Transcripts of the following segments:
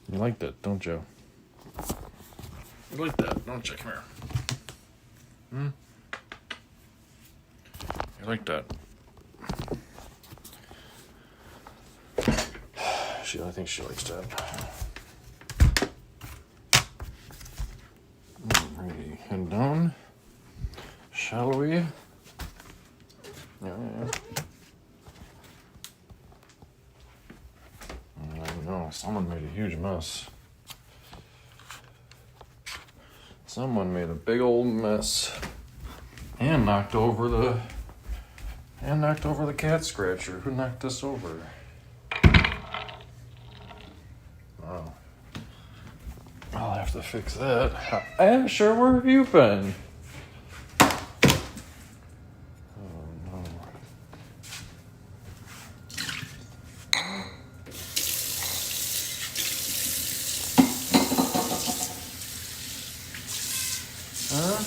You like that, don't you? You like that, don't you? Come here. You like that? I think she likes that. Alrighty, head down. Shall we? Yeah. I know, someone made a huge mess. Someone made a big old mess. And knocked over the cat scratcher. Who knocked this over? Wow. I'll have to fix that. Asher, where have you been? Huh?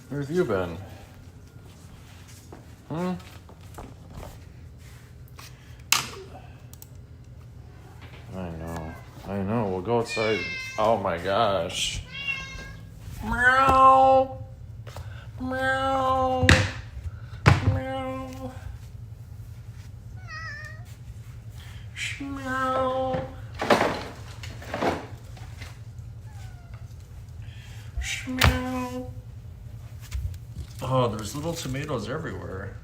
Where have you been? I know. We'll go outside. Oh my gosh. Meow. Meow. Meow. Meow. Meow. Oh, there's little tomatoes everywhere.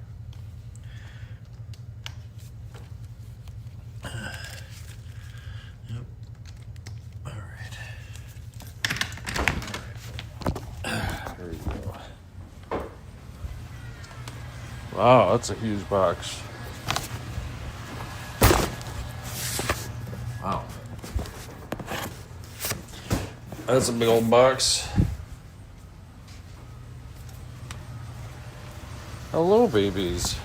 Yep. All right. There we go. Wow, that's a huge box. Wow. That's a big old box. Hello, babies.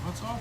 What's up?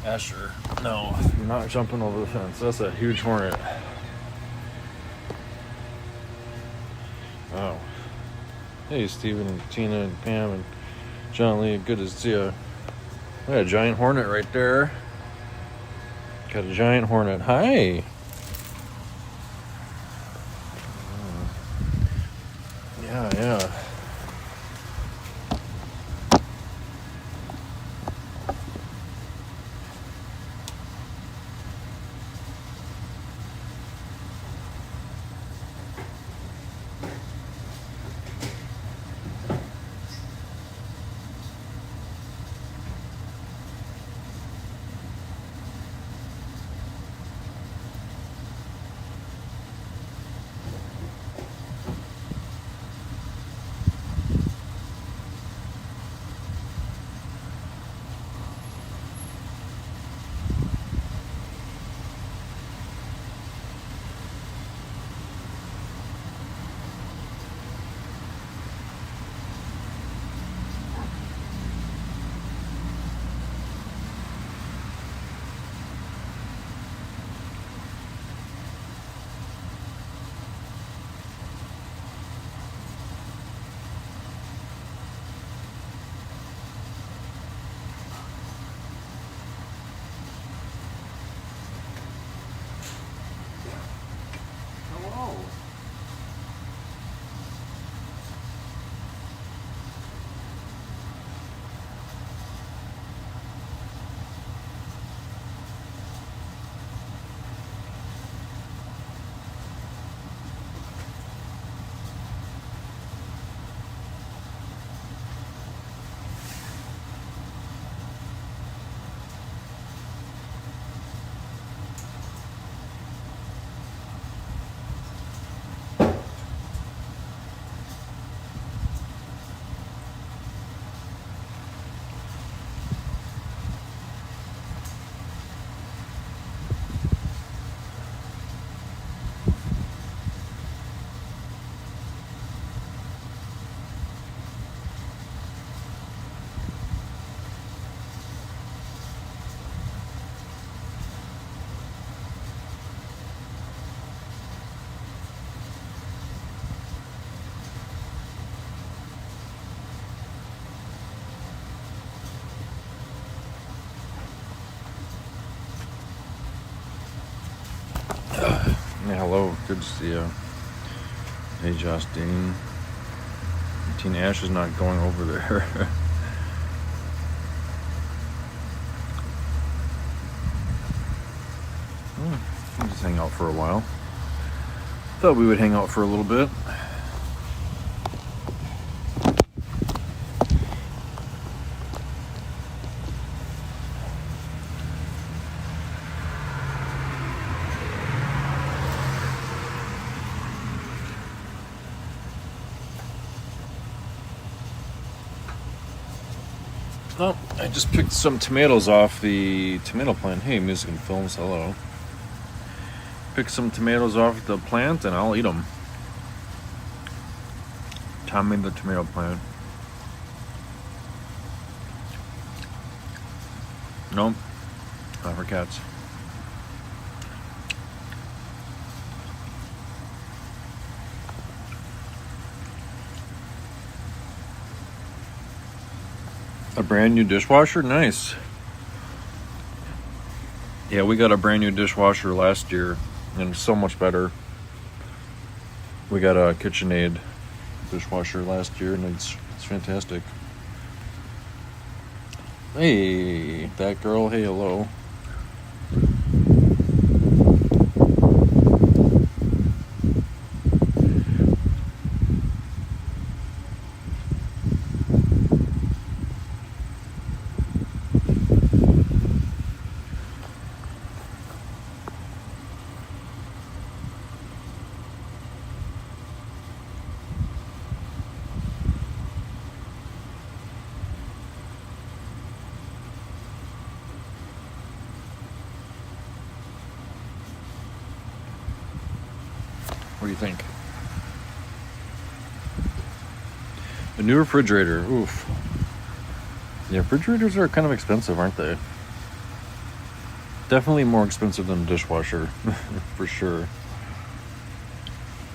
Asher, no, you're not jumping over the fence. That's a huge hornet. Wow. Hey, Steven and Tina and Pam and John Lee. Good to see you. We got a giant hornet right there. Got a giant hornet. Hi. Yeah. Good to see you. Hey, Justine. Tina Ash is not going over there. We'll just hang out for a while. Thought we would hang out for a little bit. Oh, I just picked some tomatoes off the tomato plant. Hey, Music and Films, hello. Pick some tomatoes off the plant and I'll eat them. Tom made the tomato plant. Nope, not for cats. A brand new dishwasher? Nice. Yeah, we got a brand new dishwasher last year and it's so much better. We got a KitchenAid dishwasher last year and it's fantastic. Hey, that girl, hey, hello. What do you think? A new refrigerator. Oof. Yeah, refrigerators are kind of expensive, aren't they? Definitely more expensive than a dishwasher, for sure.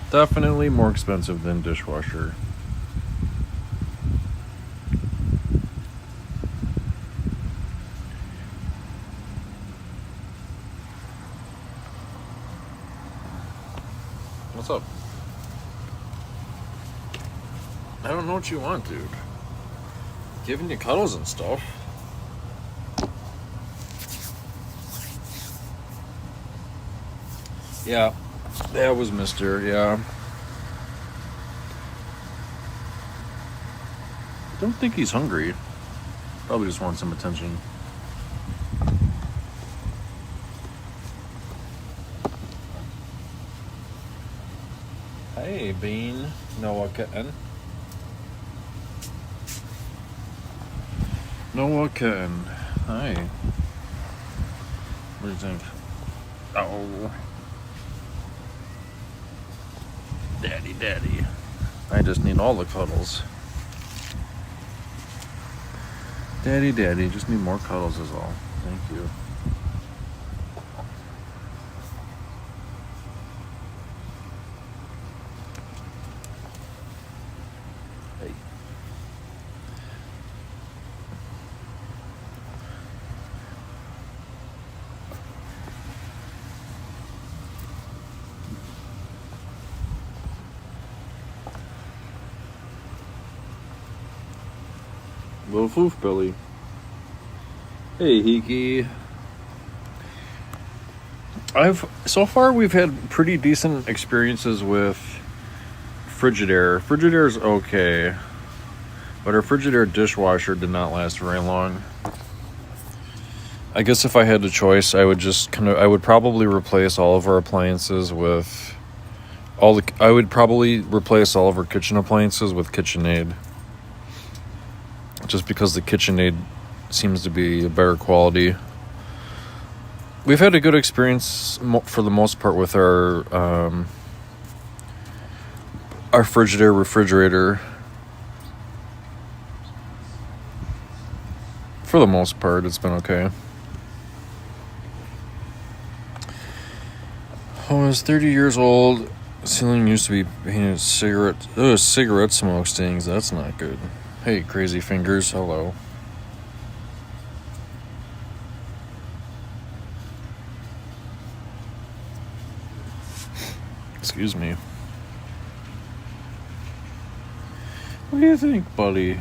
Definitely more expensive than dishwasher. What's up? I don't know what you want, dude. Giving you cuddles and stuff. Yeah, that was Mr. Yeah. Don't think he's hungry. Probably just wants some attention. Hey, Bean. Noah Kitten. Noah Kitten. Hi. What do you think? Oh. Daddy. I just need all the cuddles. Daddy, just need more cuddles is all. Thank you. Hey. Little foof Billy. Hey, Hiki. So far we've had pretty decent experiences with Frigidaire. Frigidaire's okay, but our Frigidaire dishwasher did not last very long. I guess if I had the choice, I would probably replace all of our appliances with I would probably replace all of our kitchen appliances with KitchenAid. Just because the KitchenAid seems to be a better quality. We've had a good experience for the most part with our Frigidaire refrigerator. For the most part, it's been okay. I was 30 years old. The ceiling used to be painted cigarette smoke stings. That's not good. Hey, Crazy Fingers, hello. Excuse me. What do you think, buddy?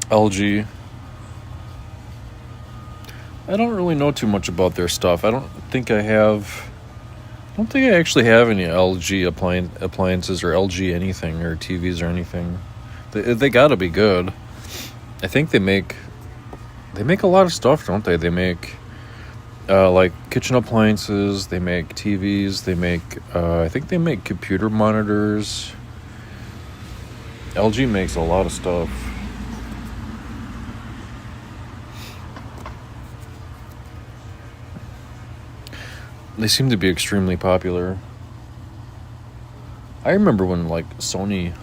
LG. I don't really know too much about their stuff. I don't think I actually have any LG appliances or LG anything or TVs or anything. They gotta be good. I think they make a lot of stuff, don't they? They make like kitchen appliances. They make TVs. They make I think they make computer monitors. LG makes a lot of stuff. They seem to be extremely popular. I remember when like Sony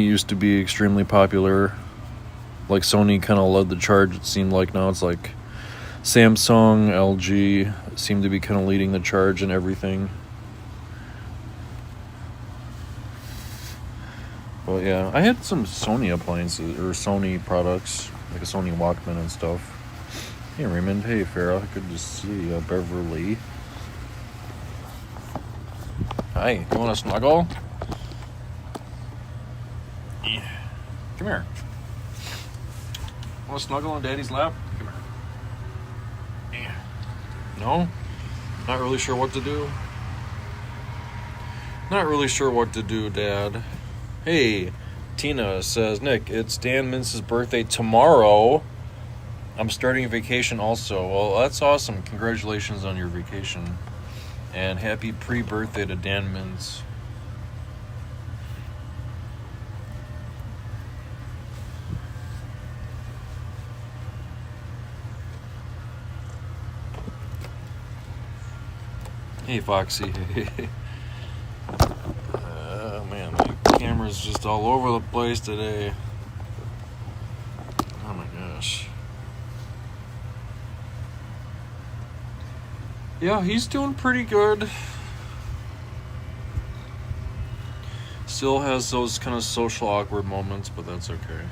used to be extremely popular. Like Sony kind of led the charge, it seemed like. Now it's like Samsung, LG seem to be kind of leading the charge and everything. But yeah, I had some Sony appliances or Sony products, like a Sony Walkman and stuff. Hey Raymond, hey Farrah, good to see you. Beverly. Hi, you want to snuggle? Yeah. Come here. Want to snuggle on Daddy's lap? Come here. Yeah. No? Not really sure what to do? Not really sure what to do, Dad. Hey, Tina says, Nick, it's Dan Mintz's birthday tomorrow. I'm starting vacation also. Well, that's awesome. Congratulations on your vacation. And happy pre-birthday to Dan Mintz. Hey, Foxy. Oh, man, my camera's just all over the place today. Oh, my gosh. Yeah, he's doing pretty good. Still has those kind of social awkward moments, but that's okay.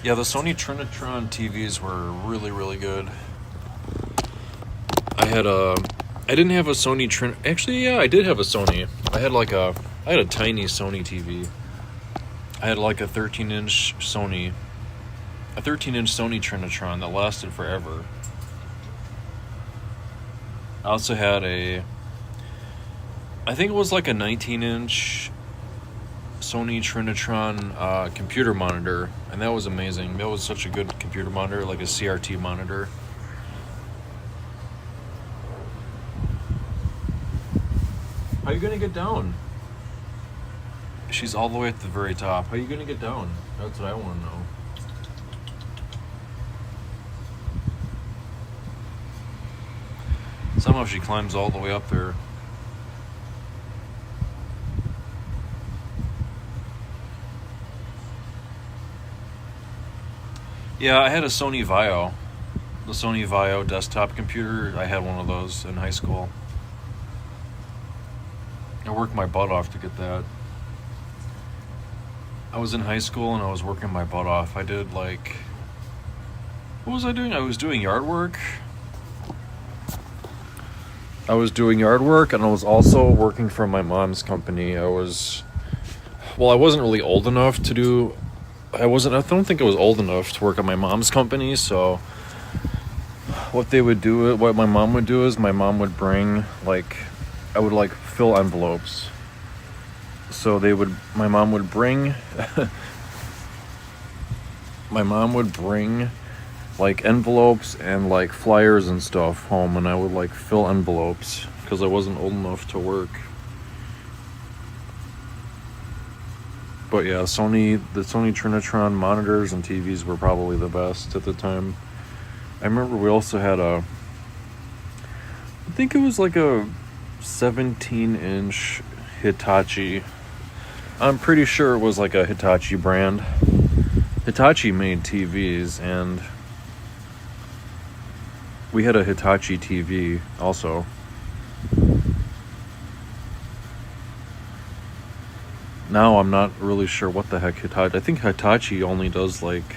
Yeah, the Sony Trinitron TVs were really, really good. I didn't have a Sony actually, yeah, I did have a Sony. I had a tiny Sony TV. I had like a 13-inch Sony Trinitron that lasted forever. I also had I think it was like a 19-inch Sony Trinitron computer monitor, and that was amazing. That was such a good computer monitor, like a CRT monitor. How are you gonna get down? She's all the way at the very top. How are you gonna get down? That's what I want to know. Somehow she climbs all the way up there. Yeah, I had a Sony Vaio. The Sony Vaio desktop computer. I had one of those in high school. I worked my butt off to get that. I was in high school and I was working my butt off. I did what was I doing? I was doing yard work. And I was also working for my mom's company. I wasn't really old enough to do... I don't think I was old enough to work at my mom's company, so what my mom would do is my mom would bring, I would fill envelopes. So my mom would bring envelopes and flyers and stuff home, and I would fill envelopes because I wasn't old enough to work. But yeah, the Sony Trinitron monitors and TVs were probably the best at the time. I remember we also had I think it was like a 17-inch Hitachi. I'm pretty sure it was like a Hitachi brand. Hitachi made TVs, and we had a Hitachi TV also. Now I'm not really sure what the heck Hitachi. I think Hitachi only does like.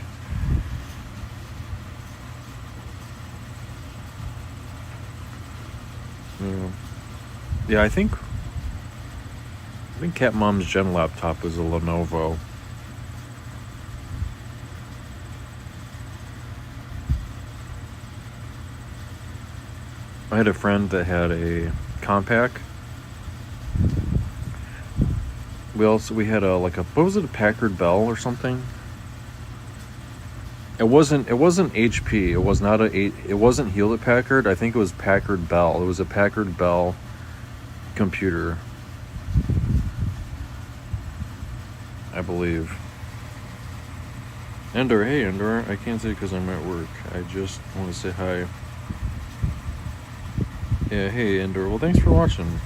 Yeah, I think Cat Mom's Gen laptop is a Lenovo. I had a friend that had a Compaq. We had a what was it, a Packard Bell or something? It wasn't HP. It wasn't Hewlett Packard. I think it was Packard Bell. It was a Packard Bell computer, I believe. Endor, hey Endor. I can't say because I'm at work. I just want to say hi. Yeah, hey Endor. Well, thanks for watching.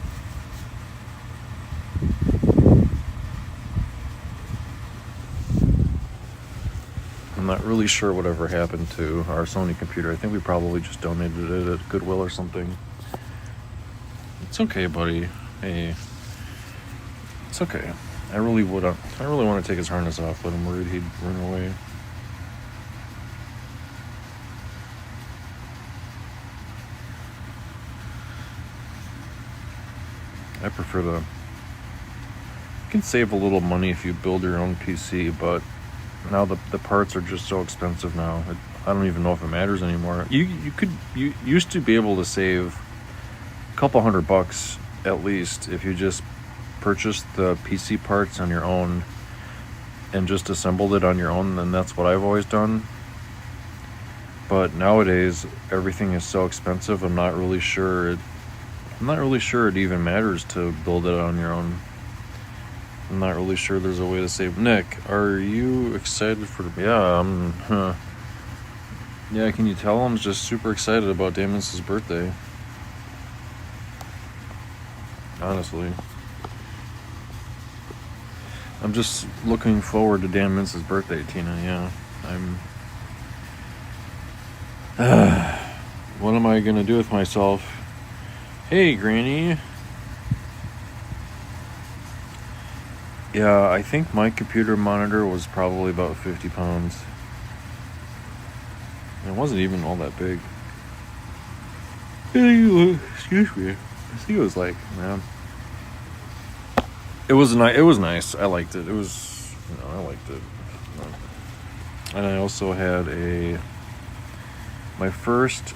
I'm not really sure whatever happened to our Sony computer. I think we probably just donated it at Goodwill or something. It's okay, buddy. Hey. It's okay. I really want to take his harness off, but I'm worried he'd run away. I prefer you can save a little money if you build your own PC, but now the parts are just so expensive now. I don't even know if it matters anymore. You used to be able to save a couple $100 at least if you just purchased the PC parts on your own and just assembled it on your own, and that's what I've always done. But nowadays everything is so expensive. I'm not really sure it even matters to build it on your own. I'm not really sure there's a way to save. Nick, are you excited for... Yeah, yeah, can you tell I'm just super excited about Damon's birthday? Honestly. I'm just looking forward to Dan Mince's birthday, Tina. Yeah, what am I gonna do with myself? Hey, Granny. Yeah, I think my computer monitor was probably about 50 pounds. It wasn't even all that big. Excuse me. I think it was like, man. It was nice. I liked it. I liked it. And I also had my first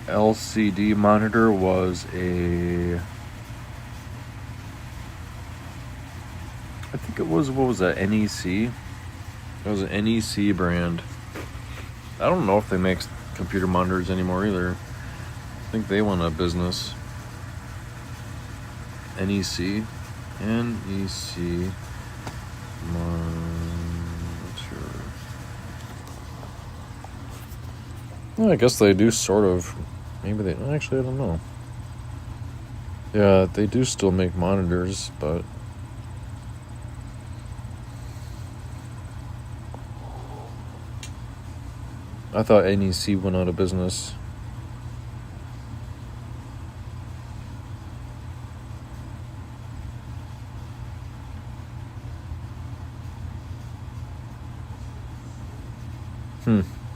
LCD monitor was I think it was, what was that, NEC? It was an NEC brand. I don't know if they make computer monitors anymore either. I think they went out of business. NEC monitor. Well, I guess they do sort of. Maybe they... Actually, I don't know. Yeah, they do still make monitors, but... I thought NEC went out of business.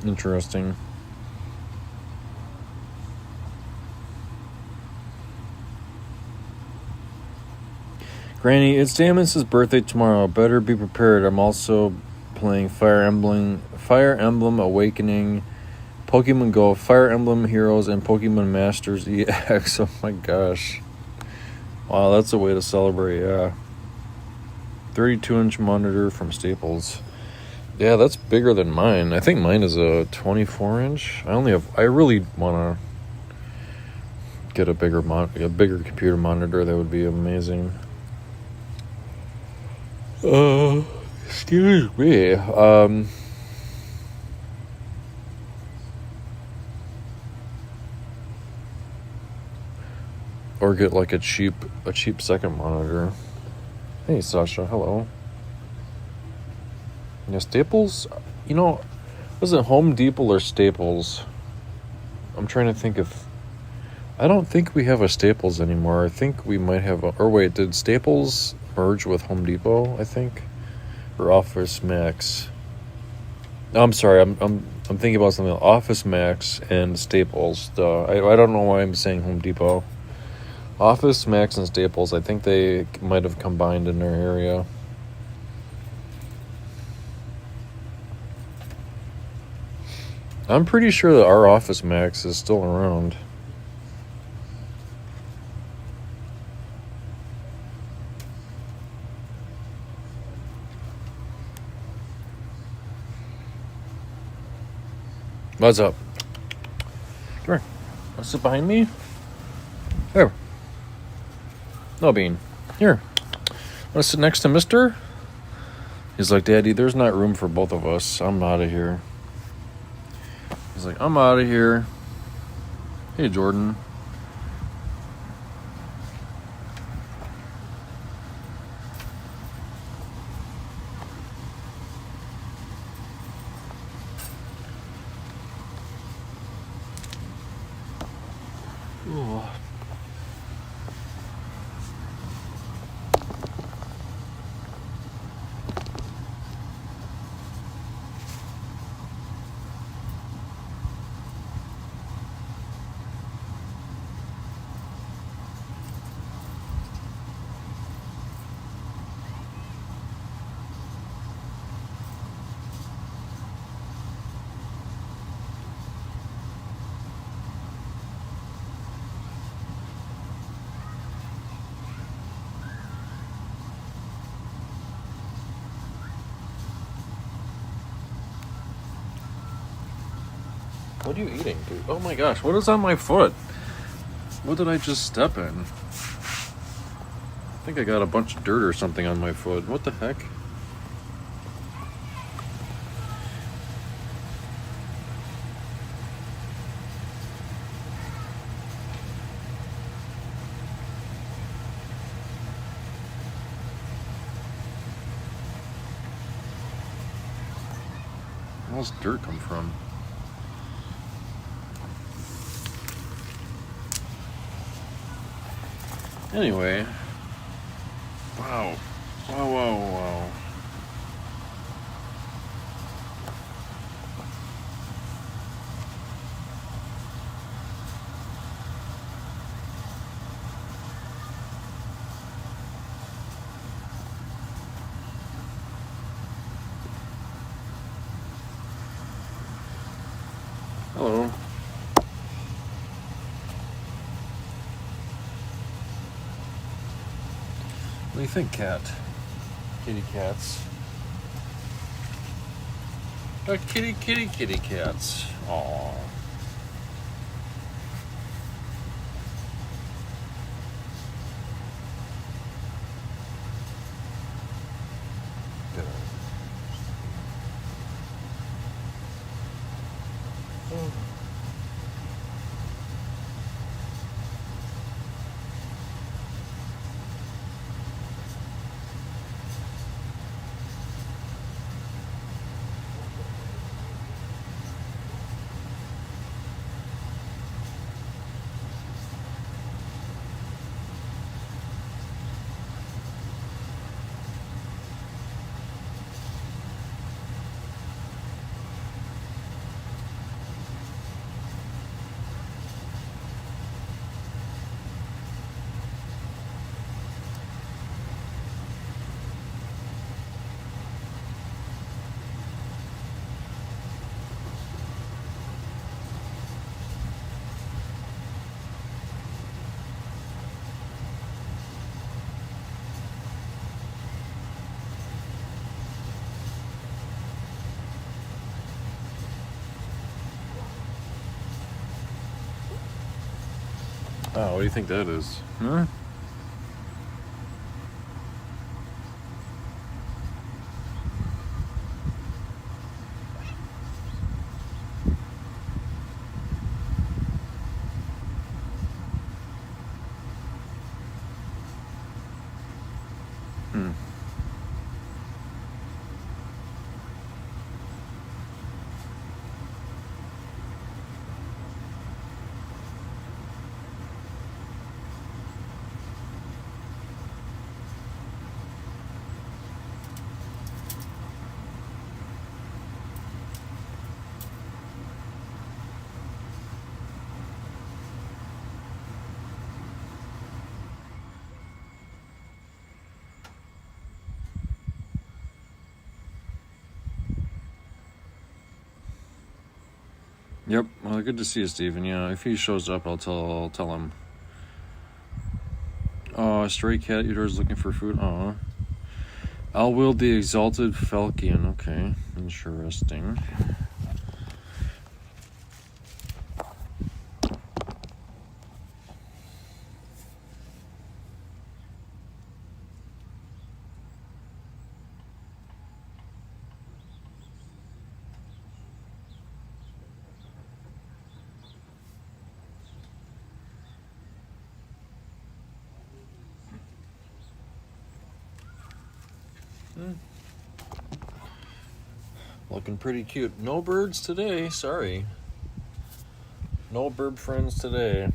Interesting. Granny, it's Damon's birthday tomorrow. Better be prepared. I'm also playing Fire Emblem Awakening, Pokemon Go, Fire Emblem Heroes, and Pokemon Masters EX. Oh my gosh. Wow, that's a way to celebrate, yeah. 32-inch monitor from Staples. Yeah, that's bigger than mine. I think mine is a 24-inch. I really want to get a bigger computer monitor. That would be amazing. Excuse me. Or get like a cheap second monitor. Hey Sasha, hello. Yeah, Staples, was it Home Depot or Staples? I'm trying to think if... I don't think we have a Staples anymore. I think we might have did Staples merge with Home Depot, I think, or Office Max. No, I'm sorry. I'm thinking about something else. Office Max and Staples. I don't know why I'm saying Home Depot. Office Max and Staples. I think they might have combined in their area. I'm pretty sure that our Office Max is still around. What's up? Come here. Want to sit behind me? Here. No, Bean. Here. Want to sit next to Mister? He's like, Daddy, there's not room for both of us. I'm out of here. He's like, I'm out of here. Hey, Jordan. Ooh. What are you eating, dude? Oh my gosh, what is on my foot? What did I just step in? I think I got a bunch of dirt or something on my foot. What the heck? Where's dirt come from? Anyway. Wow. Wow. Hello. What do you think, cat? Kitty cats. Kitty cats. Aww. Good. Oh, what do you think that is? Huh? Yep. Well, good to see you, Steven. Yeah, if he shows up, I'll tell him. Oh, a stray cat eater is looking for food. Oh. I'll wield the exalted falcon. Okay, interesting. Looking pretty cute. No birds today, sorry. No bird friends today.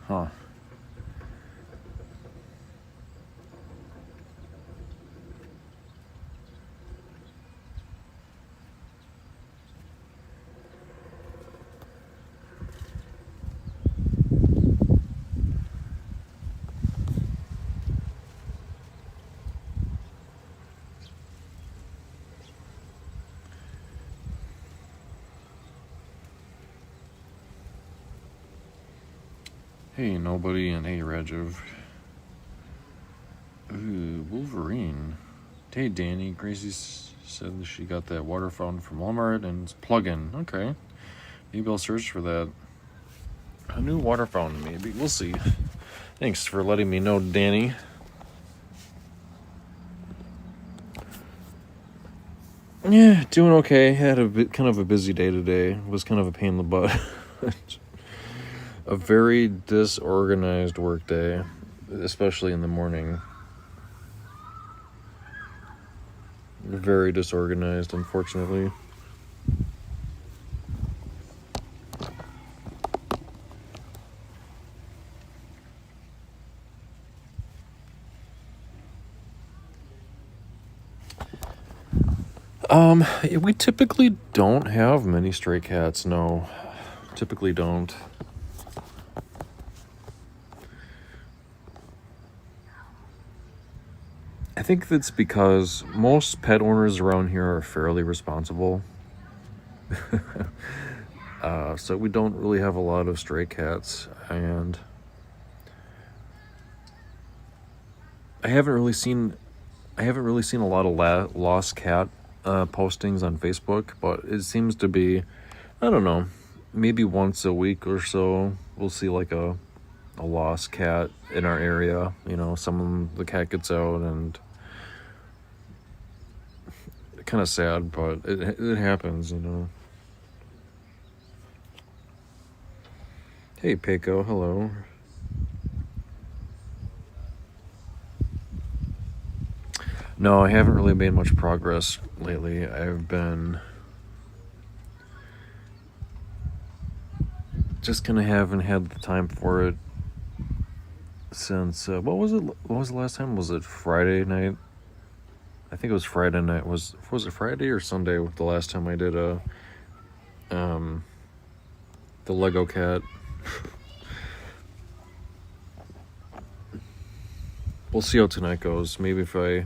Huh. Hey, nobody, and hey, Rajiv. Ooh, Wolverine. Hey, Danny. Gracie said she got that water fountain from Walmart and it's plug-in. Okay. Maybe I'll search for that. A new water fountain, maybe. We'll see. Thanks for letting me know, Danny. Yeah, doing okay. Had kind of a busy day today. It was kind of a pain in the butt. A very disorganized work day, especially in the morning. Very disorganized, unfortunately. We typically don't have many stray cats, no. Typically don't. I think that's because most pet owners around here are fairly responsible. So we don't really have a lot of stray cats, and I haven't really seen a lot of lost cat postings on Facebook, but it seems to be, I don't know, maybe once a week or so we'll see like a lost cat in our area. You know, the cat gets out, and kind of sad, but it happens, you know. Hey, Peiko, hello. No, I haven't really made much progress lately. I've been just kind of haven't had the time for it since, what was the last time? Was it Friday night? I think it was Friday night. Was it Friday or Sunday the last time I did the Lego cat? We'll see how tonight goes. Maybe if I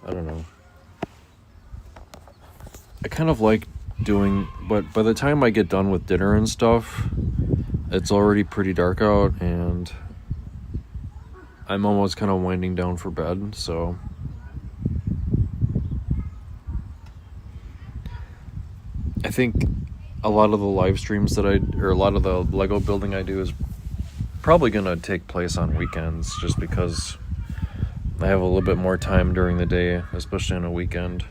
don't know. I kind of like doing, but by the time I get done with dinner and stuff, it's already pretty dark out, and I'm almost kind of winding down for bed, so I think a lot of the live streams or a lot of the Lego building I do is probably going to take place on weekends, just because I have a little bit more time during the day, especially on a weekend.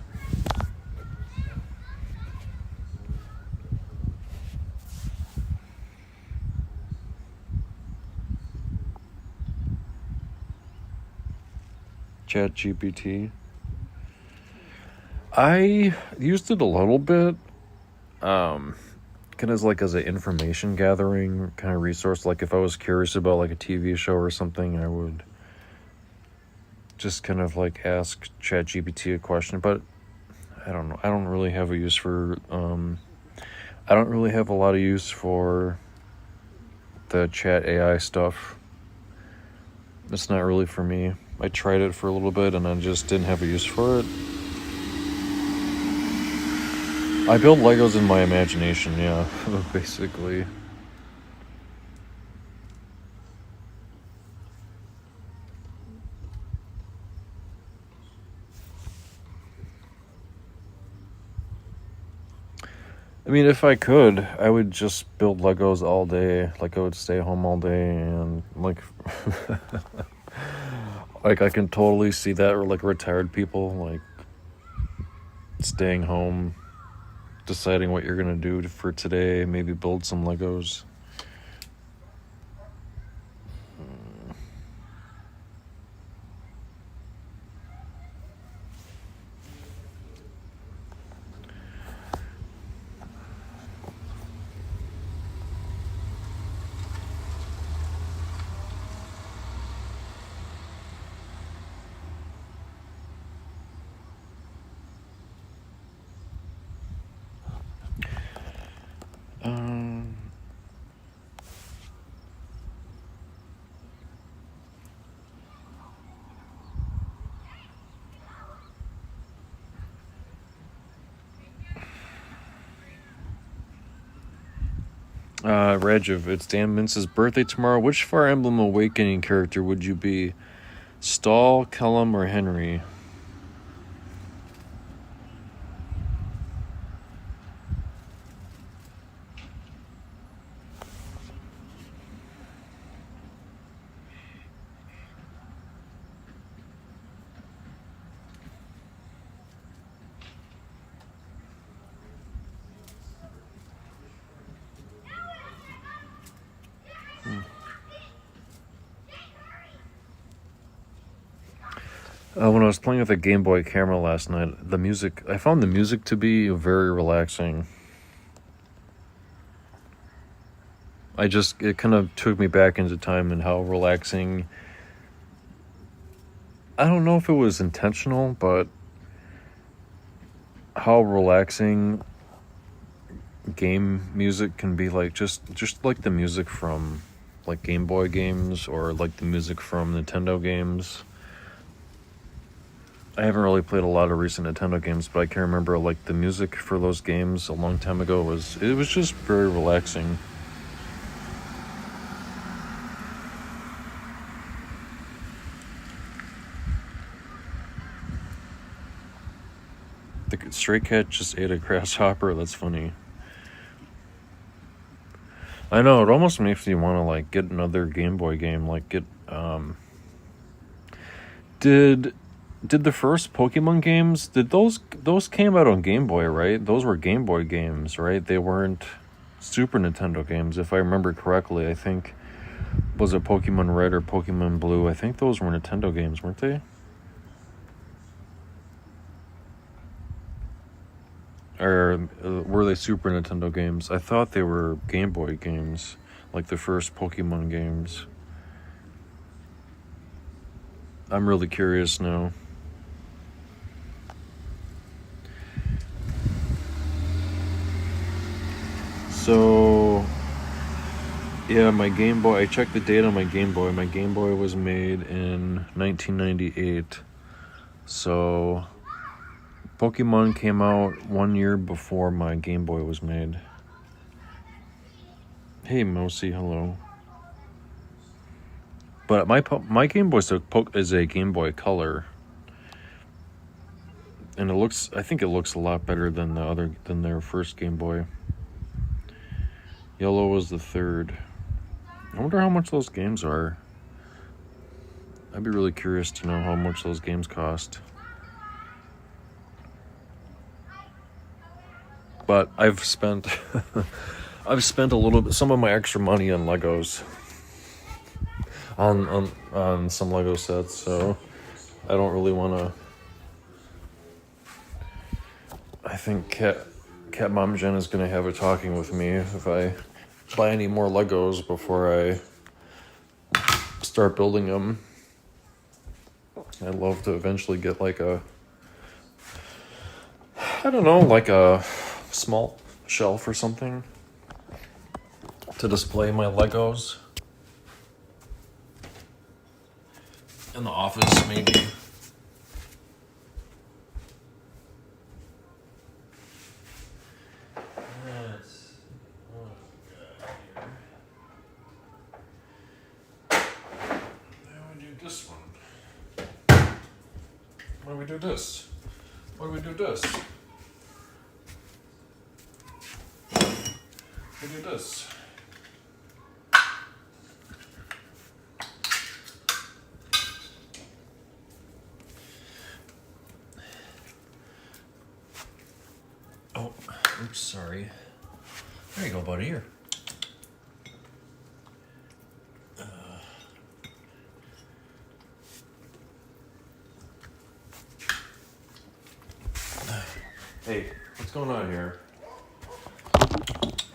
Chat GPT. I used it a little bit, kind of as an information gathering kind of resource. Like if I was curious about like a TV show or something, I would just kind of like ask Chat GPT a question. But I don't know. I don't really have a use for. I don't really have a lot of use for the Chat AI stuff. It's not really for me. I tried it for a little bit and I just didn't have a use for it. I build Legos in my imagination, yeah, basically. I mean, if I could, I would just build Legos all day. Like, I would stay home all day and, like, like, I can totally see that, or, like, retired people, like, staying home, deciding what you're gonna do for today, maybe build some Legos. Regiv, it's Dan Mintz's birthday tomorrow. Which Fire Emblem Awakening character would you be? Stahl, Kellum, or Henry? When I was playing with a Game Boy camera last night, I found the music to be very relaxing. It kind of took me back into time and how relaxing. I don't know if it was intentional, but how relaxing game music can be, like just like the music from like Game Boy games or like the music from Nintendo games. I haven't really played a lot of recent Nintendo games, but I can remember like the music for those games a long time ago was just very relaxing. The stray cat just ate a grasshopper. That's funny. I know, it almost makes me want to like get another Game Boy game. Like did the first Pokemon games, did those came out on Game Boy, right? Those were Game Boy games, right? They weren't Super Nintendo games, if I remember correctly. I think, was it Pokemon Red or Pokemon Blue? I think those were Nintendo games, weren't they? Or were they Super Nintendo games? I thought they were Game Boy games, like the first Pokemon games. I'm really curious now. So, yeah, my Game Boy, I checked the date on my Game Boy. My Game Boy was made in 1998. So, Pokemon came out 1 year before my Game Boy was made. Hey, Mousy, hello. But my Game Boy is a Game Boy Color. And I think it looks a lot better than their first Game Boy. Yellow was the third. I wonder how much those games are. I'd be really curious to know how much those games cost. But I've spent I've spent a little bit, some of my extra money on Legos, on some Lego sets, so I don't really want to. I think Cat Mom Jen is going to have a talking with me if I buy any more Legos before I start building them. I'd love to eventually get like a, I don't know, like a small shelf or something to display my Legos. In the office, maybe. This one. Why do we do this? Why do we do this? We do this. Oh, oops, sorry. There you go, buddy. Here. Hey, what's going on here?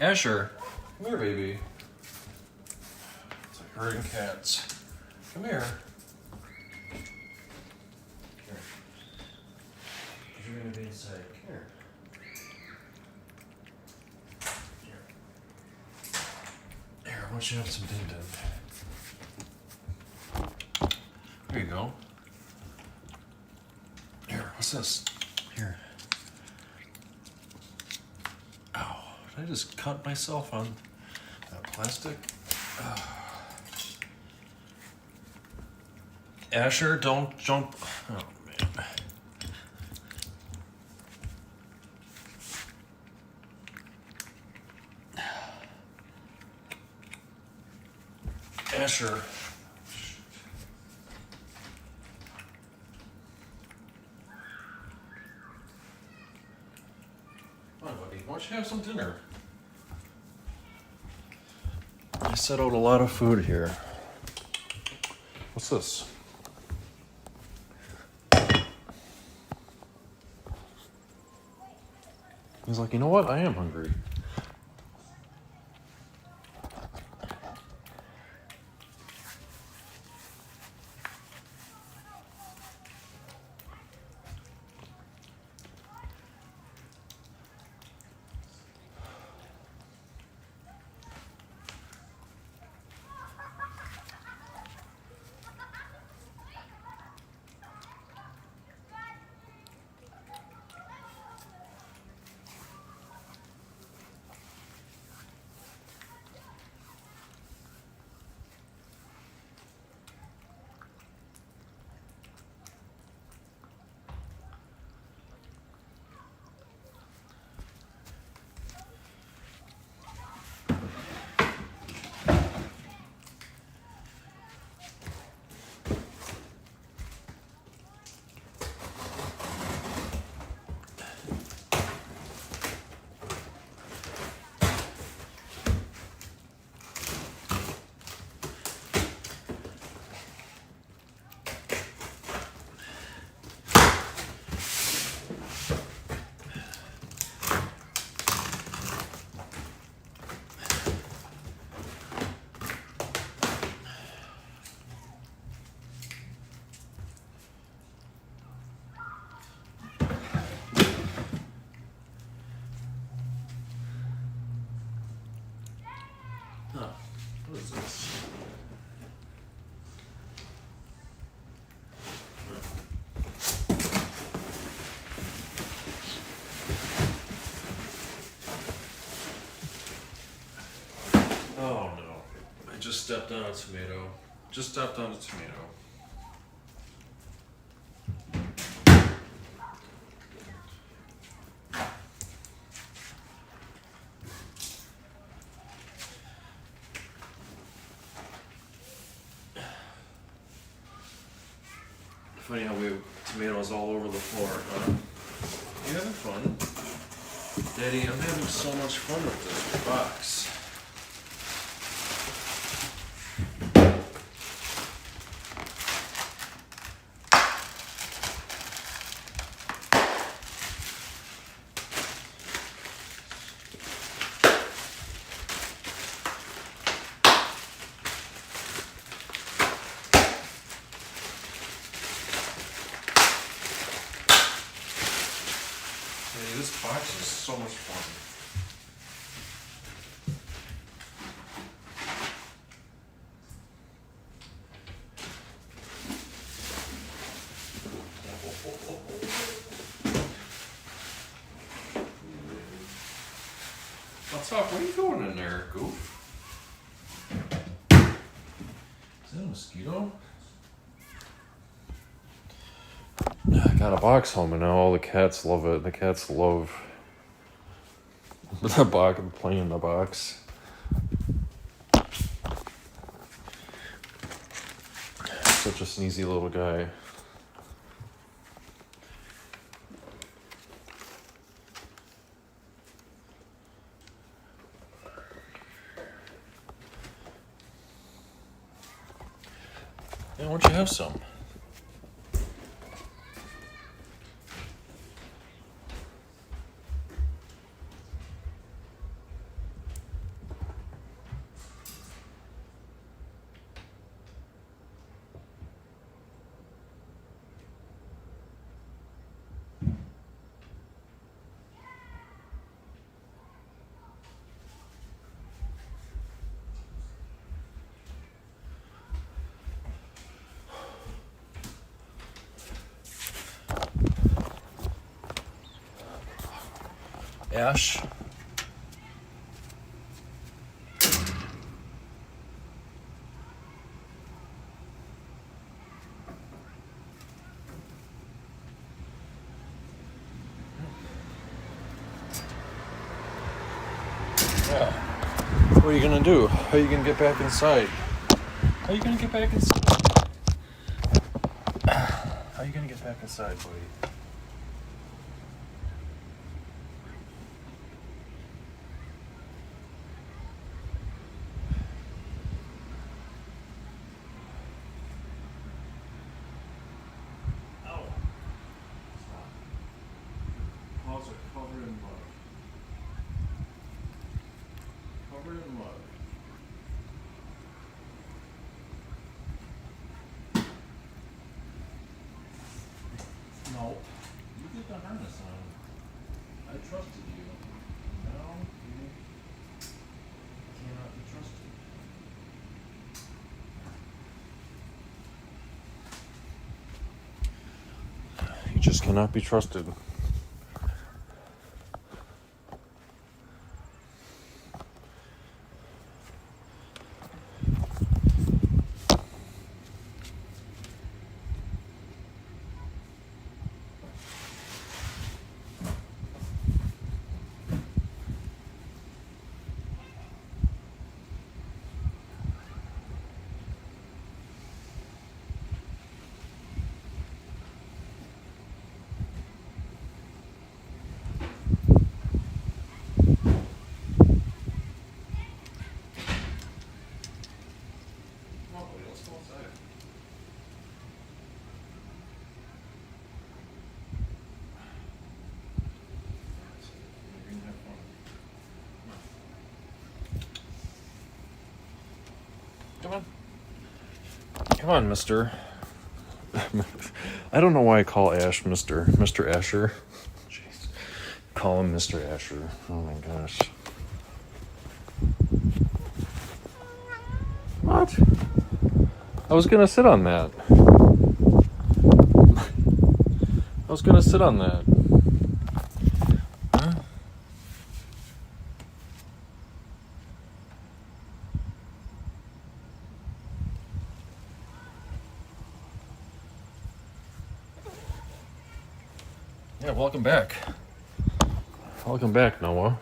Asher, come here, baby. It's like herding cats. Come here. Here. You're gonna be inside. Come here. Here, why don't you have some din din? There you go. Here, what's this? Here. Ow, did I just cut myself on that plastic? Asher, don't jump. Oh, man. Asher. Come on, buddy. Why don't you have some dinner? I set out a lot of food here. What's this? He's like, you know what? I am hungry. Huh. What is this? Oh no. I just stepped on a tomato. Just stepped on a tomato. Funny how we have tomatoes all over the floor, huh? You having fun? Daddy, I'm having so much fun with this box. Hey, this box is so much fun. What's up? What are you doing in there, Goof? Is that a mosquito? I got a box home and now all the cats love it. The cats love the box and playing in the box. Such a sneezy little guy. Yeah, why don't you have some? Ash? Yeah. What are you gonna do? How are you gonna get back inside? How are you gonna get back inside? How are you gonna get back inside, buddy? Paws are covered in mud. Covered in mud. No. You get the harness on. I trusted you. Now you cannot be trusted. You just cannot be trusted. Come on. Come on, mister. I don't know why I call Ash Mr. Asher. Jeez. Call him Mr. Asher. Oh my gosh. What? I was gonna sit on that. I was gonna sit on that. Huh? Yeah, welcome back. Welcome back, Noah.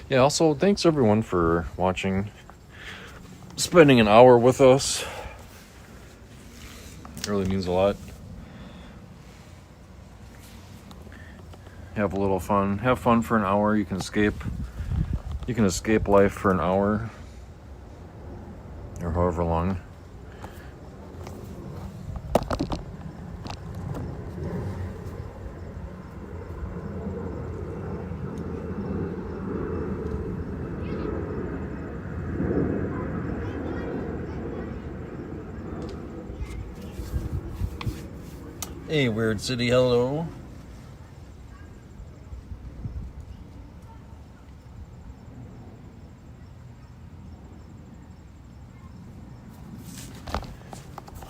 Yeah, also, thanks everyone for watching, spending an hour with us. It really means a lot. Have a little fun. Have fun for an hour. You can escape life for an hour. Or however long. Hey, Weird City, hello.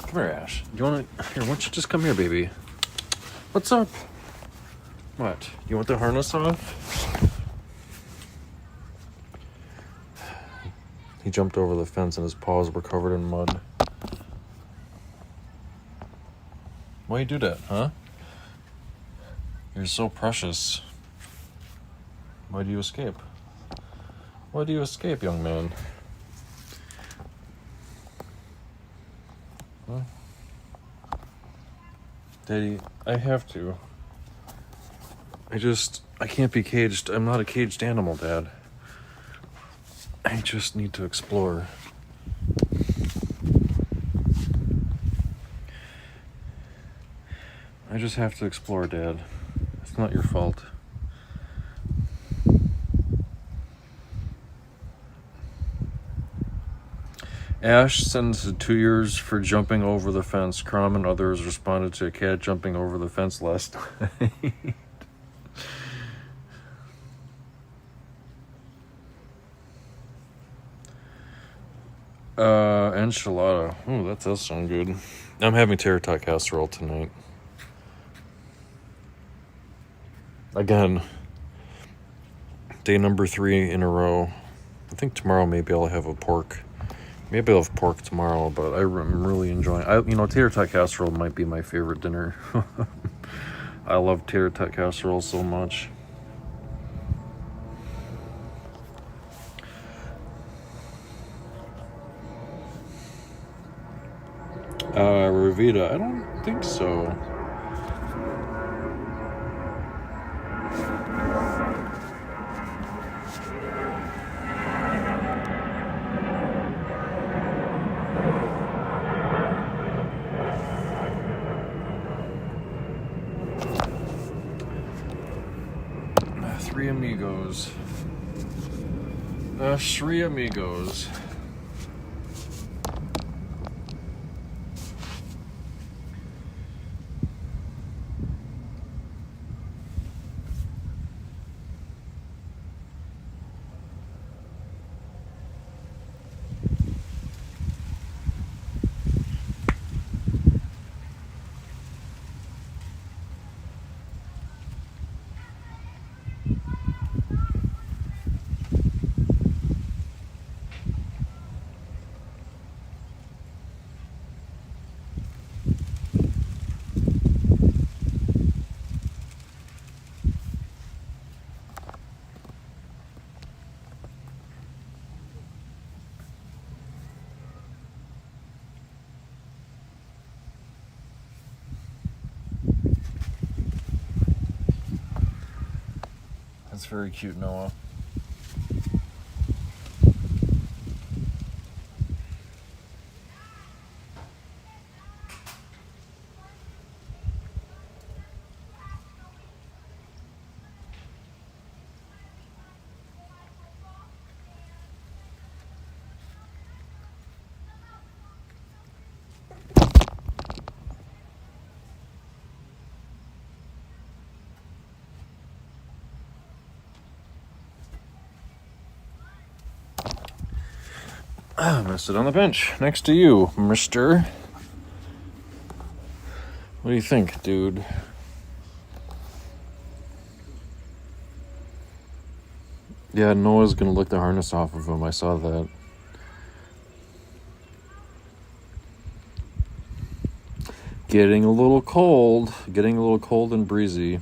Come here, Ash. You wanna... Here, why don't you just come here, baby? What's up? What? You want the harness off? He jumped over the fence and his paws were covered in mud. Why you do that, huh? You're so precious. Why do you escape? Why do you escape, young man? Huh? Daddy, I have to. I can't be caged. I'm not a caged animal, Dad. I just need to explore. I just have to explore, Dad. It's not your fault. Ash sentenced 2 years for jumping over the fence. Crom and others responded to a cat jumping over the fence last night. Enchilada. Ooh, that does sound good. I'm having tater tot casserole tonight. Again, day number 3 in a row. I think tomorrow maybe I'll have a pork. Maybe I'll have pork tomorrow, but I'm really enjoying. Tater tot casserole might be my favorite dinner. I love tater tot casserole so much. Revita, I don't think so. Three amigos. Three amigos. That's very cute, Noah. I'm gonna sit on the bench next to you, mister. What do you think, dude? Yeah, Noah's gonna lick the harness off of him. I saw that. Getting a little cold and breezy.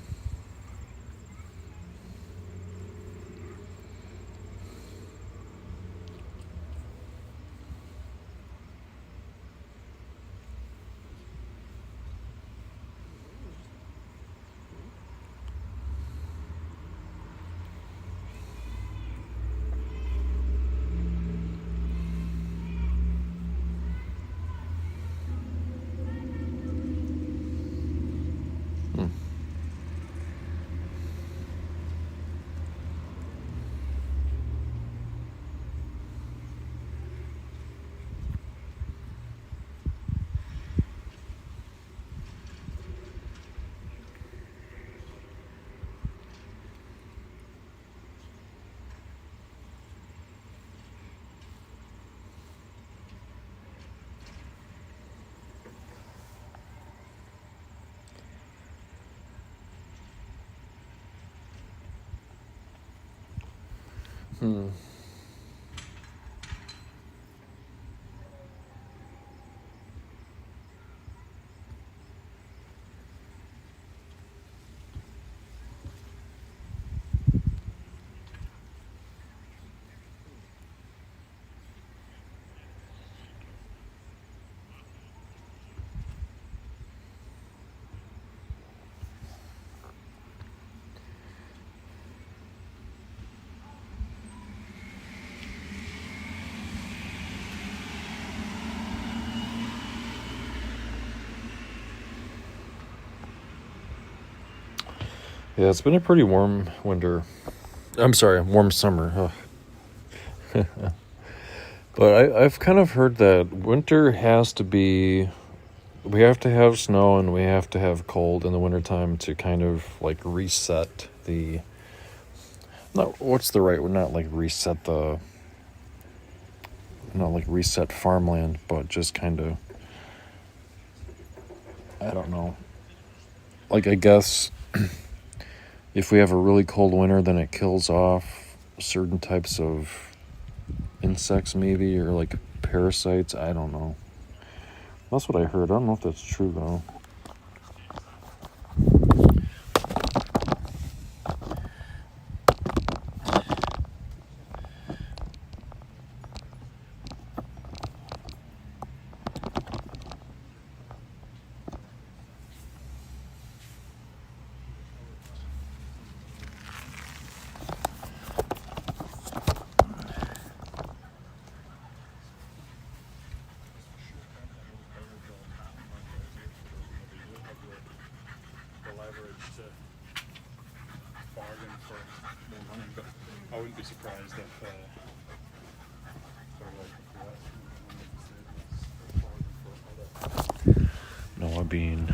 Hmm. Yeah, it's been a pretty warm winter. I'm sorry, warm summer. But I've kind of heard that winter has to be. We have to have snow and we have to have cold in the wintertime to kind of like reset the. Not what's the right word? Not like reset the. Not like reset farmland, but just kind of. I don't know. Like, I guess if we have a really cold winter, then it kills off certain types of insects, maybe, or like parasites. I don't know. That's what I heard. I don't know if that's true, though. I wouldn't be surprised if Noah Bean.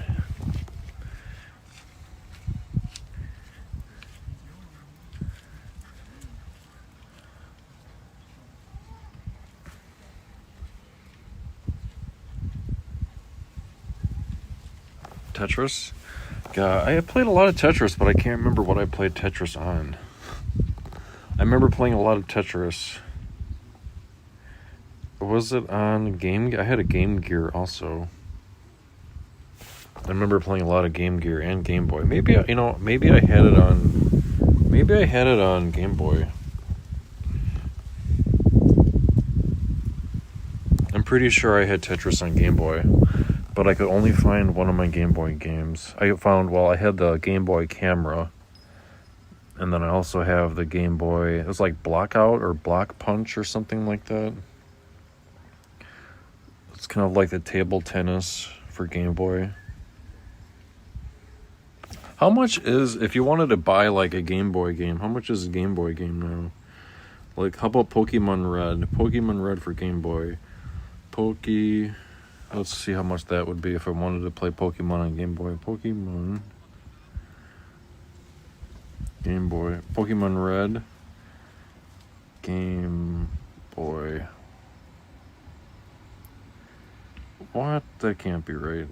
Tetris? God, I played a lot of Tetris, but I can't remember what I played Tetris on. I remember playing a lot of Tetris. Was it on Game? I had a Game Gear also. I remember playing a lot of Game Gear and Game Boy. Maybe maybe I had it on. Maybe I had it on Game Boy. I'm pretty sure I had Tetris on Game Boy, but I could only find one of my Game Boy games. I had the Game Boy camera, and then I also have the Game Boy. It was like Blockout or Block Punch or something like that. It's kind of like the table tennis for Game Boy. How much is, if you wanted to buy like a Game Boy game, how much is a Game Boy game now? Like, how about Pokemon Red? Pokemon Red for Game Boy. Let's see how much that would be if I wanted to play Pokemon on Game Boy. Game Boy. Pokemon Red. Game Boy. What? That can't be right.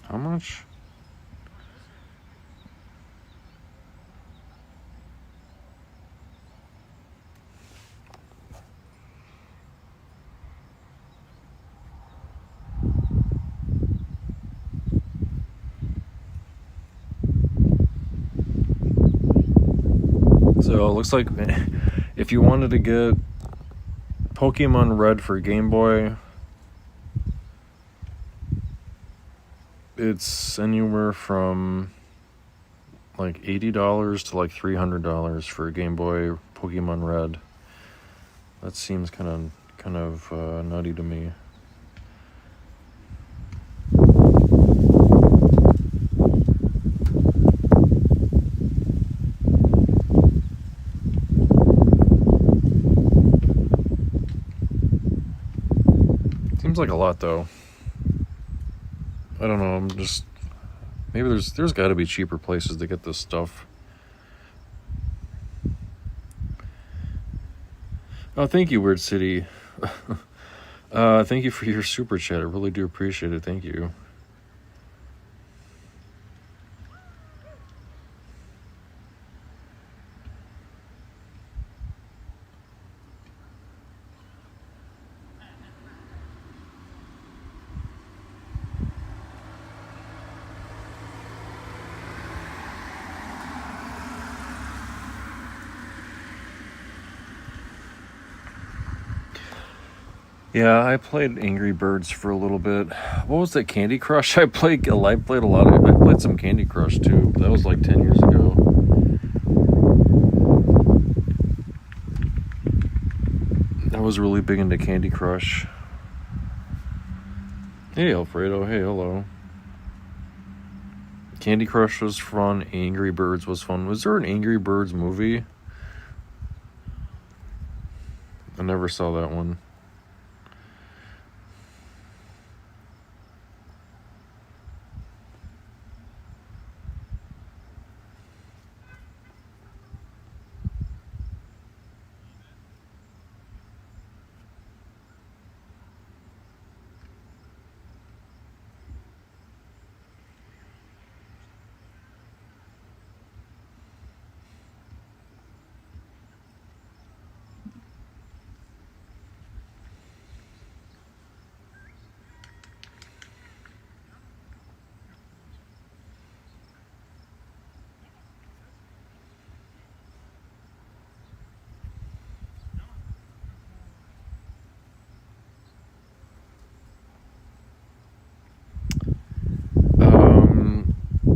How much? So it looks like if you wanted to get Pokemon Red for Game Boy, it's anywhere from like $80 to like $300 for a Game Boy Pokemon Red. That seems kind of nutty to me. Seems like a lot, though. I don't know. Maybe there's got to be cheaper places to get this stuff. Oh, thank you, Weird City. Thank you for your super chat. I really do appreciate it. Thank you. Yeah, I played Angry Birds for a little bit. What was that, Candy Crush? I played a lot of. I played some Candy Crush too. That was like 10 years ago. I was really big into Candy Crush. Hey, Alfredo. Hey, hello. Candy Crush was fun. Angry Birds was fun. Was there an Angry Birds movie? I never saw that one.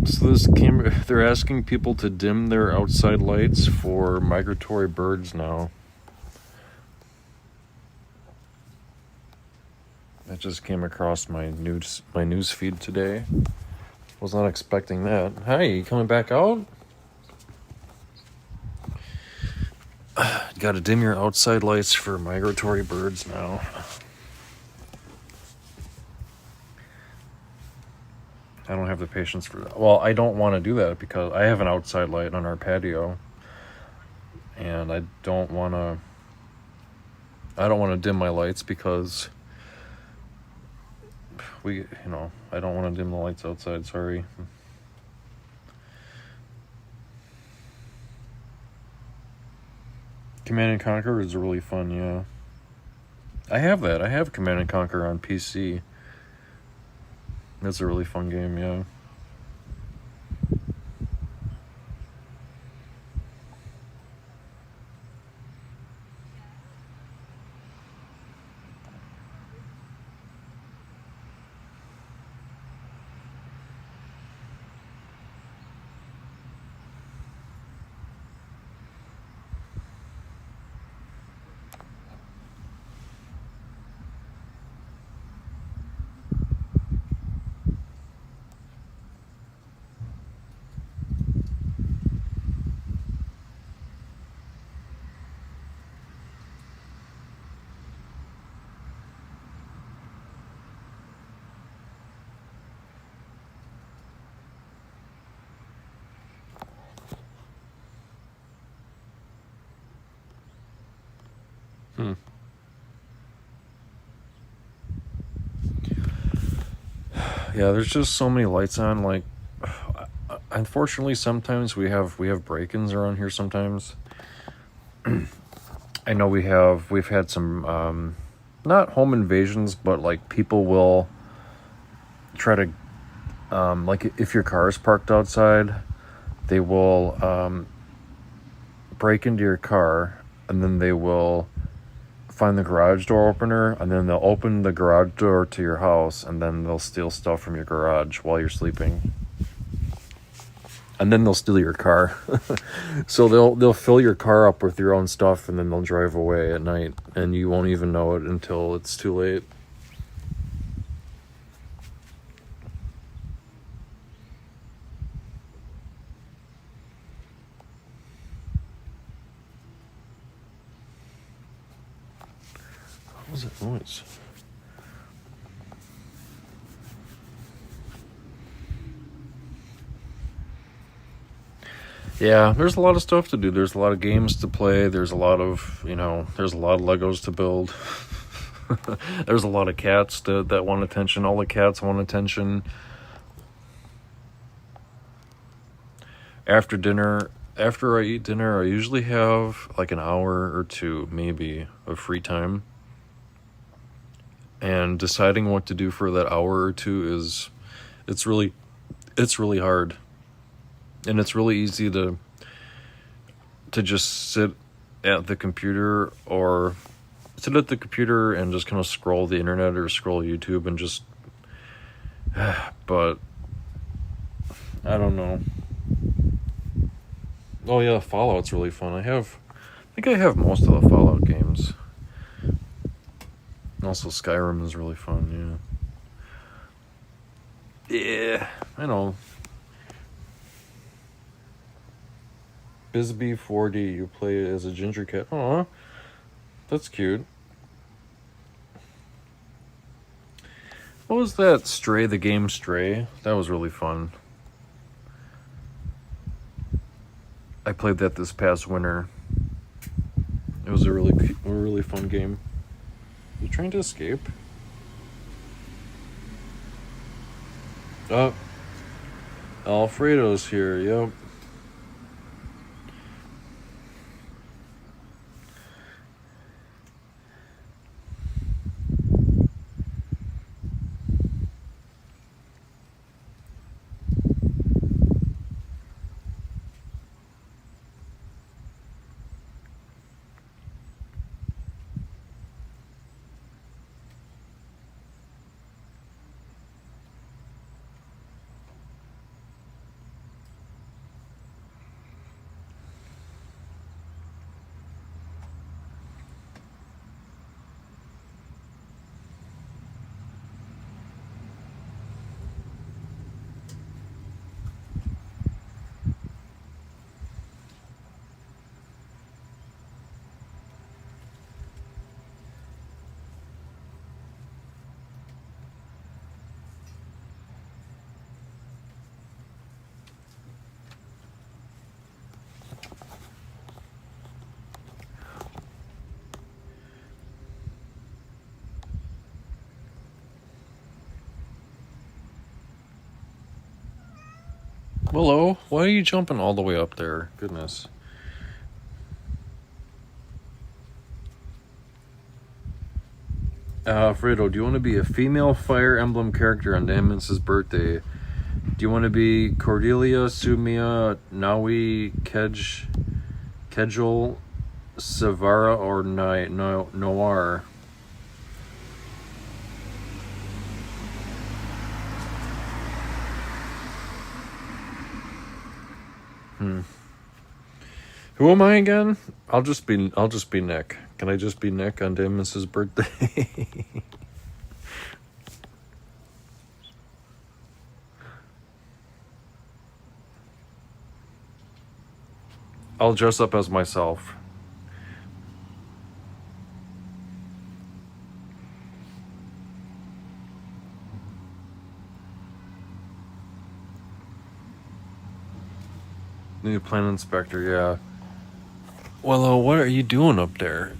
So this camera, they're asking people to dim their outside lights for migratory birds now. That just came across my news feed today. Was not expecting that. Hi, you coming back out? Got to dim your outside lights for migratory birds now. I don't have the patience for that. Well, I don't want to do that because I have an outside light on our patio, and I don't want to dim my lights because I don't want to dim the lights outside. Sorry. Command and Conquer is really fun. Yeah, I have that. I have Command and Conquer on PC. That's a really fun game, yeah. Yeah, there's just so many lights on. Like, unfortunately, sometimes we have break-ins around here. Sometimes, I know we've had some not home invasions, but like people will try to like if your car is parked outside, they will break into your car, and then they will find the garage door opener, and then they'll open the garage door to your house, and then they'll steal stuff from your garage while you're sleeping. And then they'll steal your car. So they'll fill your car up with your own stuff, and then they'll drive away at night, and you won't even know it until it's too late. What was that noise? Yeah, there's a lot of stuff to do. There's a lot of games to play. There's a lot of Legos to build. There's a lot of cats that want attention. All the cats want attention. After I eat dinner, I usually have like an hour or two, maybe, of free time. And deciding what to do for that hour or two it's really hard. And it's really easy to just sit at the computer and just kind of scroll the internet or scroll YouTube and just, but I don't know. Oh yeah, Fallout's really fun. I think I have most of the Fallout games. And also Skyrim is really fun, yeah. Yeah, I know. Bisbee 4D, you play as a ginger cat. Aw, that's cute. What was that? Stray, the game Stray? That was really fun. I played that this past winter. It was a really fun game. You trying to escape? Oh, Alfredo's here, yep. Willow, why are you jumping all the way up there? Goodness. Fredo, do you want to be a female Fire Emblem character on Damon's birthday? Do you want to be Cordelia, Sumia, Naui, Kejul, Savara, or Noir? Who am I again? I'll just be Nick. Can I just be Nick on Damon's birthday? I'll dress up as myself. New plant inspector, yeah. Well, what are you doing up there?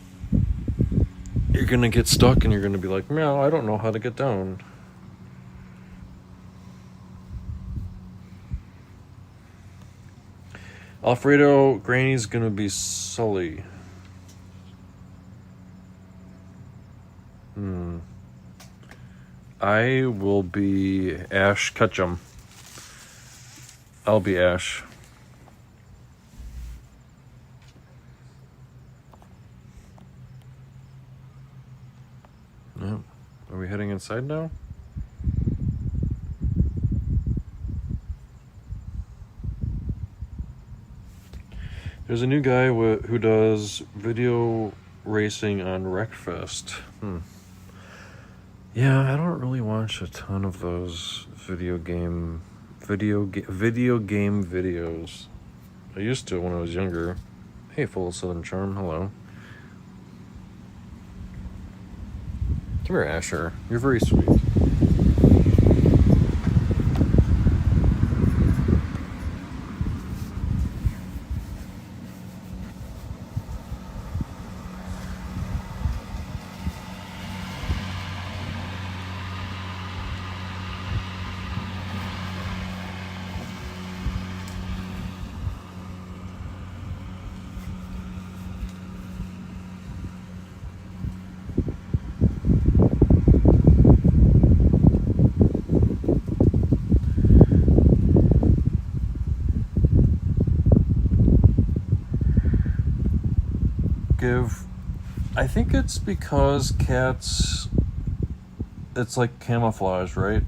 You're gonna get stuck and you're gonna be like, meow, I don't know how to get down. Alfredo, Granny's gonna be Sully. I will be Ash Ketchum. I'll be Ash. Yep. Are we heading inside now? There's a new guy who does video racing on Wreckfest. Yeah, I don't really watch a ton of those video game videos. I used to when I was younger. Hey, full of Southern Charm, hello. Come here, Asher. You're very sweet. I think it's because cats, it's like camouflage, right?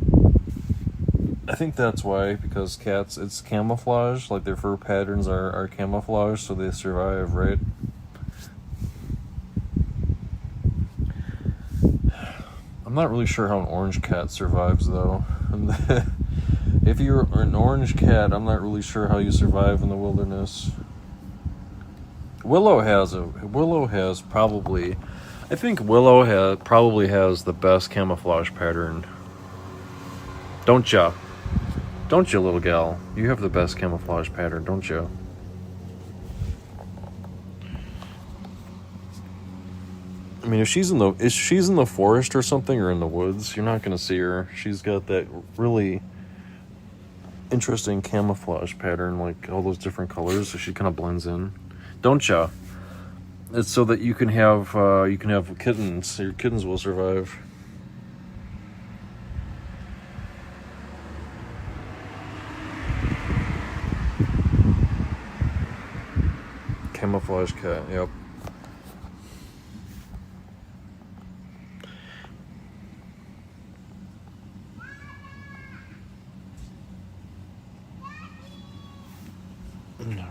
I think that's why, because cats, it's camouflage, like their fur patterns are camouflage, so they survive, right? I'm not really sure how an orange cat survives, though. If you're an orange cat, I'm not really sure how you survive in the wilderness. Willow has probably, I think Willow probably has the best camouflage pattern. Don't ya? Don't you, little gal? You have the best camouflage pattern, don't you? I mean, if she's in the forest or something, or in the woods, you're not gonna see her. She's got that really interesting camouflage pattern, like all those different colors, so she kind of blends in. Don't ya? It's so that you can have kittens. Your kittens will survive. Camouflage cat. Yep. Oh my gosh.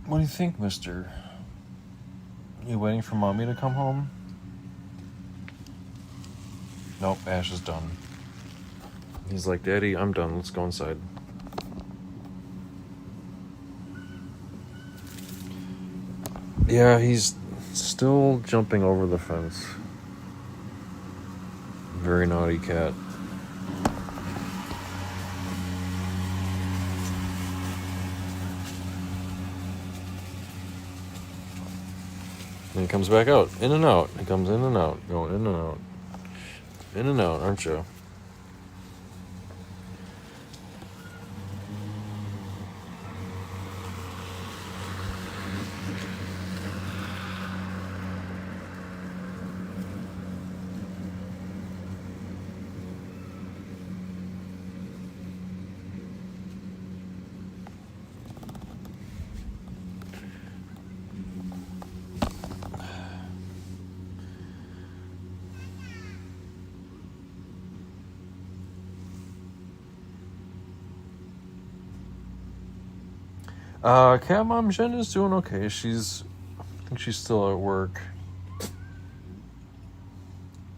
What do you think, mister? You waiting for mommy to come home? Nope, Ash is done. He's like, Daddy, I'm done. Let's go inside. Yeah, he's still jumping over the fence. Very naughty cat. And he comes back out, in and out. He comes in and out, going in and out. In and out, aren't you? Cat Mom Jen is doing okay. I think she's still at work. I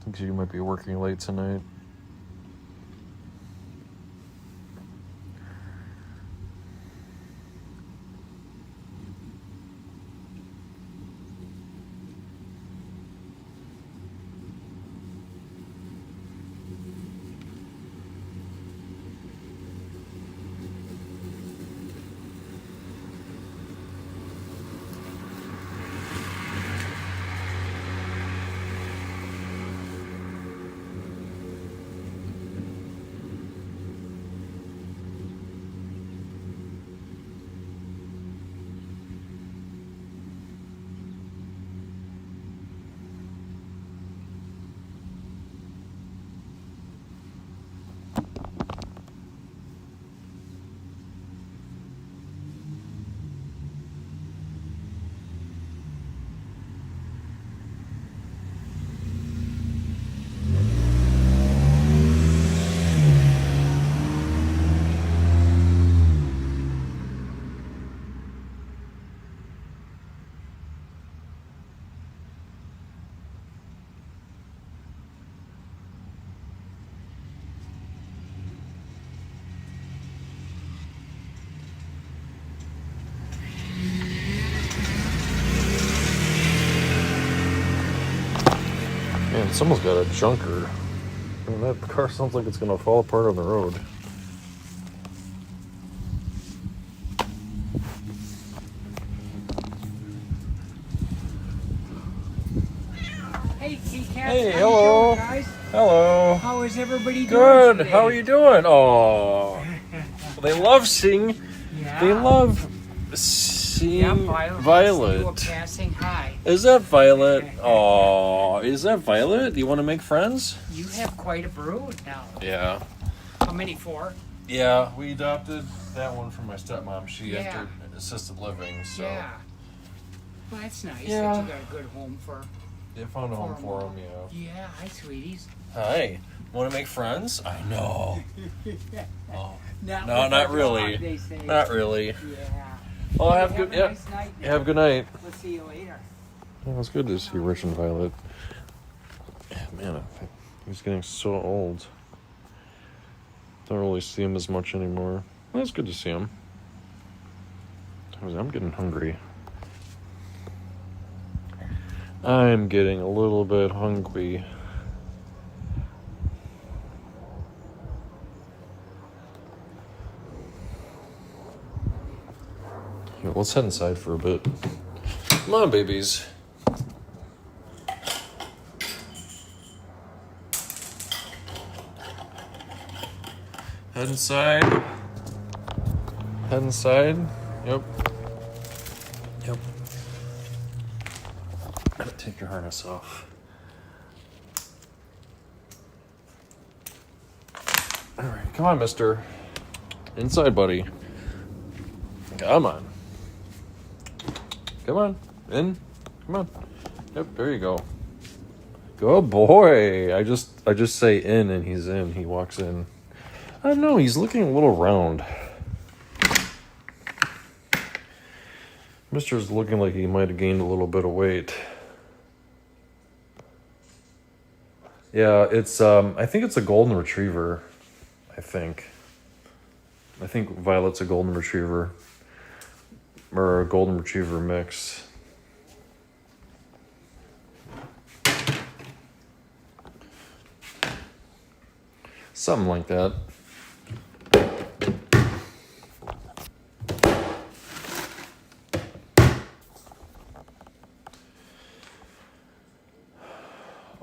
think she might be working late tonight. Someone's got a junker. I mean, that car sounds like it's gonna fall apart on the road. Hey, T-Cats. Hey, how hello. you doing, guys? Hello. How is everybody doing Good. today? How are you doing? Oh, they love seeing. Yeah. They love seeing Violet. Violet. You a passing hi. Is that Violet? Oh, is that Violet? Do you want to make friends? You have quite a brood now. Yeah. How many? 4? Yeah, we adopted that one from my stepmom. She Yeah. entered assisted living, so Yeah. Well, that's nice Yeah. that you got a good home for. they found a home for him. Yeah. Yeah. Hi, sweeties. Hi. Want to make friends? I know. Oh, Not no, with not the really. dog, they say. Not really. Yeah. Oh, have Have good. a Yeah. nice night now. Have a good night. We'll see you later. It was good to see Rich and Violet. Man, he's getting so old. Don't really see him as much anymore. Well, it's good to see him. I'm getting hungry. I'm getting a little bit hungry. Here, let's head inside for a bit. Come on, babies. Head inside. Head inside. Yep. Yep. Gotta take your harness off. Alright, come on, mister. Inside, buddy. Come on. Come on. In. Come on. Yep, there you go. Good boy. I just say in and he's in. He walks in. I don't know, he's looking a little round. Mister's looking like he might have gained a little bit of weight. Yeah, it's I think it's a golden retriever. I think Violet's a golden retriever. Or a golden retriever mix. Something like that.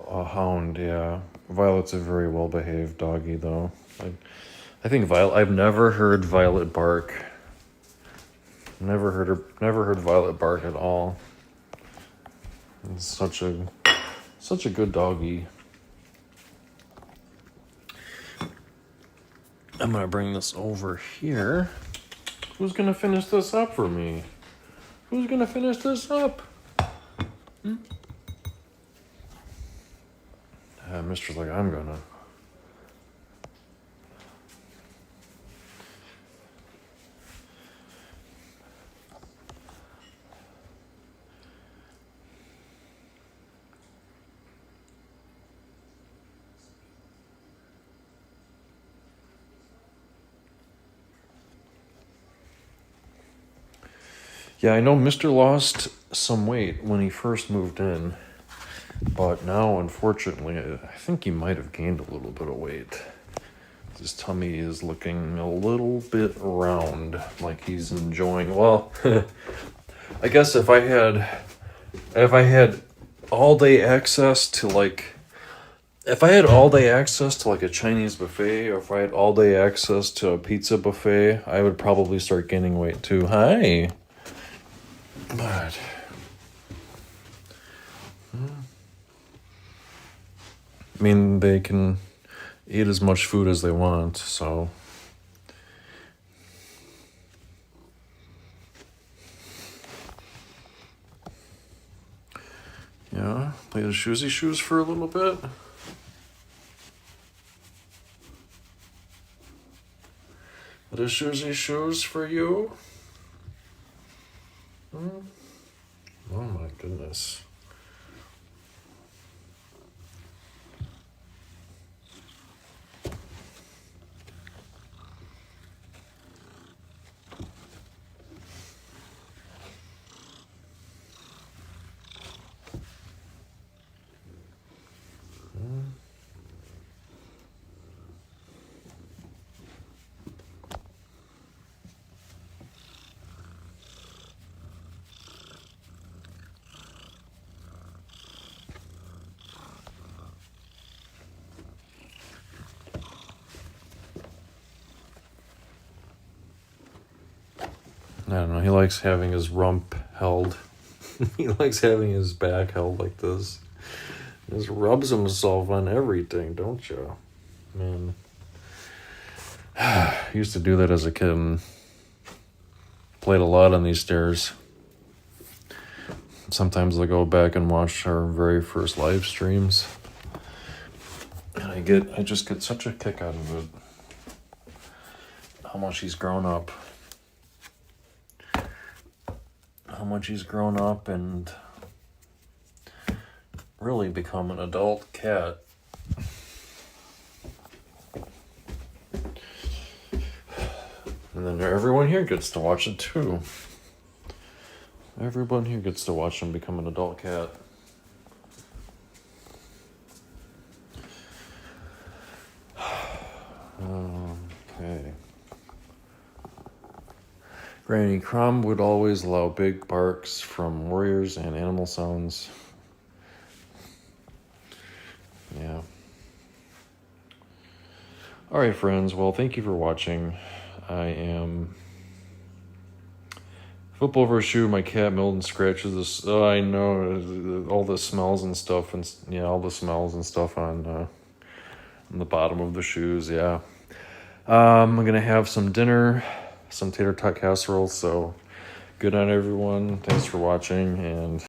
A hound, yeah. Violet's a very well-behaved doggy, though. I think I've never heard Violet bark. Never heard Violet bark at all. It's such a good doggy. I'm gonna bring this over here. Who's gonna finish this up for me? Who's gonna finish this up? Mister's like, I'm gonna. Yeah, I know Mister lost some weight when he first moved in, but now, unfortunately, I think he might have gained a little bit of weight. His tummy is looking a little bit round, like he's enjoying. Well, I guess if I had all day access to a Chinese buffet, or if I had all day access to a pizza buffet, I would probably start gaining weight too. Hi. But I mean, they can eat as much food as they want, so yeah, play the shoesy shoes for a little bit. The shoesy shoes for you. Oh my goodness. don't know. He likes having his rump held. He likes having his back held like this. He just rubs himself on everything, don't you? Man. I used to do that as a kid and played a lot on these stairs. Sometimes I go back and watch our very first live streams. And I just get such a kick out of it. How much he's grown up. How much he's grown up and really become an adult cat. And then everyone here gets to watch it too. Everyone here gets to watch him become an adult cat. Okay. Granny Crumb would always allow big barks from warriors and animal sounds. Yeah. Alright, friends. Well, thank you for watching. I am... Flip over a shoe, my cat Milton scratches this. Oh, I know. All the smells and stuff. And yeah, all the smells and stuff on the bottom of the shoes. Yeah. I'm going to have some dinner. Some tater tot casserole. So good night, everyone. Thanks for watching. And